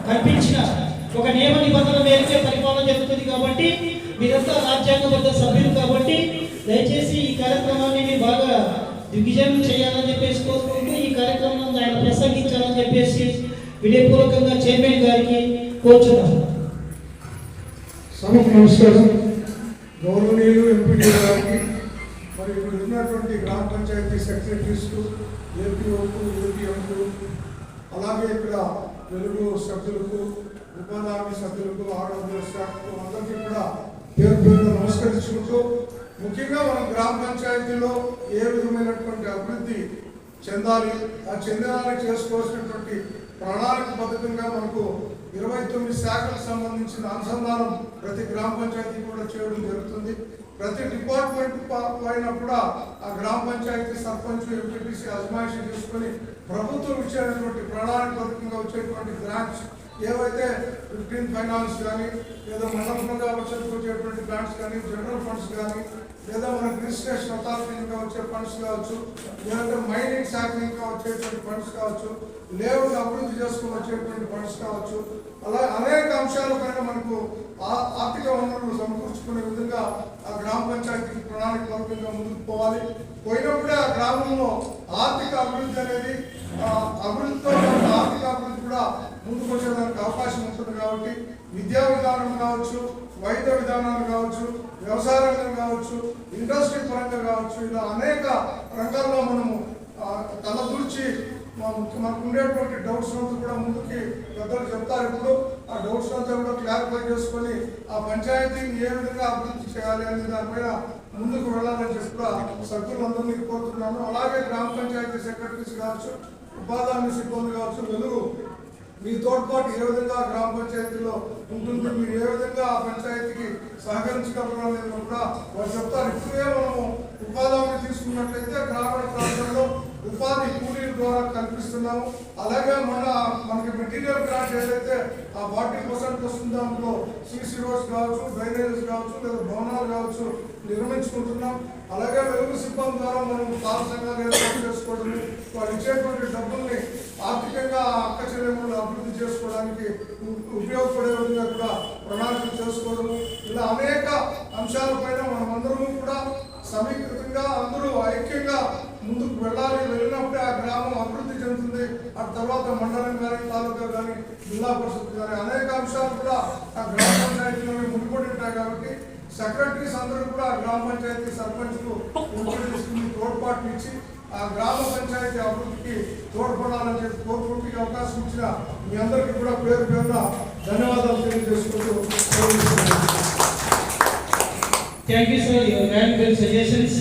కల్పించిన ఒక నియమ నిబంధనల మేరకే పరిపాలన జరుగుతుంది కాబట్టి మీరంతా రాజ్యాంగబద్ధ సభ్యులు కాబట్టి దయచేసి ఈ కార్యక్రమాన్ని మీరు బాగా దిగ్విజయం చేయాలని చెప్పేసి కోరుకుంటూ ఈ కార్యక్రమం ఆయన ప్రసంగించాలని చెప్పేసి వినయపూర్వకంగా చైర్మన్ గారికి కోరుచున్నాను. సభకు నమస్కారం. గౌరవనీయులు ఎంపీడీ గారికి మరి ఇక్కడ ఉన్నటువంటి గ్రామ పంచాయతీ సెక్రటరీస్, ఏపీఓకు, ఏపీఎంకు, అలాగే ఇక్కడ తెలుగు సభ్యులకు, ఉపాధి హామీ సభ్యులకు, ఆడవాళ్ళ స్టాఫ్కు అందరికీ కూడా పేరు పేరున నమస్కరించుకుంటూ ముఖ్యంగా మనం గ్రామ పంచాయతీలో ఏ విధమైనటువంటి అభివృద్ధి చెందాలి, ఆ చెందడానికి చేసుకోవాల్సినటువంటి ప్రణాళికబద్ధంగా మనకు 29 శాఖలకు సంబంధించిన అనుసంధానం ప్రతి గ్రామ పంచాయతీ కూడా చేయడం జరుగుతుంది. ప్రతి డిపార్ట్మెంట్ పైన కూడా ఆ గ్రామ పంచాయతీ సర్పంచ్, ఎంపీటీసీ అజమాయిషీ తీసుకొని ప్రభుత్వం ఇచ్చేటువంటి ప్రణాళికబద్ధంగా వచ్చేటువంటి గ్రాంట్స్ ఏవైతే 15 ఫైనాన్స్ కానీ, లేదా మండలంగా వచ్చేటువంటి గ్రాంట్స్ కానీ, జనరల్ ఫండ్స్ కానీ, లేదా మనకు రిజిస్ట్రేషన్ అథారిటీగా వచ్చే ఫండ్స్ కావచ్చు, లేదంటే మైనింగ్ శాఖగా వచ్చేటువంటి ఫండ్స్ కావచ్చు, లేఅవుట్ అభివృద్ధి చేసుకుని వచ్చేటువంటి ఫండ్స్ కావచ్చు, అలా అనేక అంశాలపైన మనకు ఆర్థిక వనరులు సమకూర్చుకునే విధంగా ఆ గ్రామ పంచాయతీకి ప్రణాళికబద్ధంగా ముందుకు పోవాలి. పోయినప్పుడే ఆ గ్రామంలో ఆర్థిక అభివృద్ధి అనేది అభివృద్ధితో ఆర్థిక అభివృద్ధి కూడా ముందుకు వచ్చేదానికి అవకాశం ఉంటుంది. కాబట్టి విద్యా విధానం కావచ్చు, వైద్య విధానాలు కావచ్చు, వ్యవసాయ రంగం కావచ్చు, ఇండస్ట్రీ పరంగా కావచ్చు, ఇలా అనేక రంగాల్లో మనము తలదూర్చి మనకు ఉండేటువంటి డౌట్స్ అంతా కూడా ముందుకి పెద్దలు చెప్తారు. ఇప్పుడు ఆ డౌట్స్ అంతా కూడా క్లారిఫై చేసుకొని ఆ పంచాయతీని ఏ విధంగా అభివృద్ధి చేయాలి అనే దానిపైన ముందుకు వెళ్ళాలని చెప్పి కూడా సభ్యులందరినీ కోరుతున్నాను. అలాగే గ్రామ పంచాయతీ సెక్రటరీస్ కావచ్చు, ఉపాధి హామీ సిబ్బంది కావచ్చు, వెలుగు మీ తోడ్పాటు ఏ విధంగా గ్రామ పంచాయతీలో ఉంటుంది, మీరు ఏ విధంగా ఆ పంచాయతీకి సహకరించగలరు అనేది కూడా వారు చెప్తారు. ఇప్పుడే మనము ఉపాధి హామీ తీసుకున్నట్లయితే గ్రామీణ ప్రాంతంలో ఉపాధి కూలీల ద్వారా కల్పిస్తున్నాము. అలాగే మనకి మెటీరియల్ గ్రాంట్ ఏదైతే ఆ 40% వస్తుందో అందులో సీసీ రోడ్స్ కావచ్చు, డ్రైనేజెస్ కావచ్చు, లేదా భవనాలు కావచ్చు నిర్మించుకుంటున్నాం. అలాగే వెలుగు సిబ్బంది ద్వారా మనం పాల సంఘాలు ఏర్పాటు చేసుకోవడం, వాళ్ళు ఇచ్చేటువంటి డబ్బుల్ని ఆర్థికంగా అక్క చెల్లెములు అభివృద్ధి చేసుకోవడానికి ఉపయోగపడే విధంగా కూడా ప్రణాళికలు చేసుకోవడం, ఇలా అనేక అంశాలపైన మనమందరము కూడా సమీకృతంగా అందరూ ఐక్యంగా ముందుకు వెళ్ళాలి. వెళ్ళినప్పుడే ఆ గ్రామం అభివృద్ధి చెందుతుంది. ఆ తర్వాత మండలం కానీ, తాలూకా కానీ, జిల్లా పరిషత్ కానీ అనేక అంశాలు కూడా ఆ గ్రామ పంచాయతీలోనే ముడిపడి ఉంటాయి. కాబట్టి సెక్రటరీస్ అందరూ కూడా ఆ గ్రామ పంచాయతీ సర్పంచ్కు తోడ్పాటునిచ్చి ఆ గ్రామ పంచాయతీ అభివృద్ధికి తోడ్పడాలని చెప్పి కోరుకుంటూ అవకాశం ఇచ్చిన మీ అందరికీ కూడా పేరు పేరున ధన్యవాదాలు తెలియజేసుకుంటూ. Thank you, sir. Your valuable suggestions.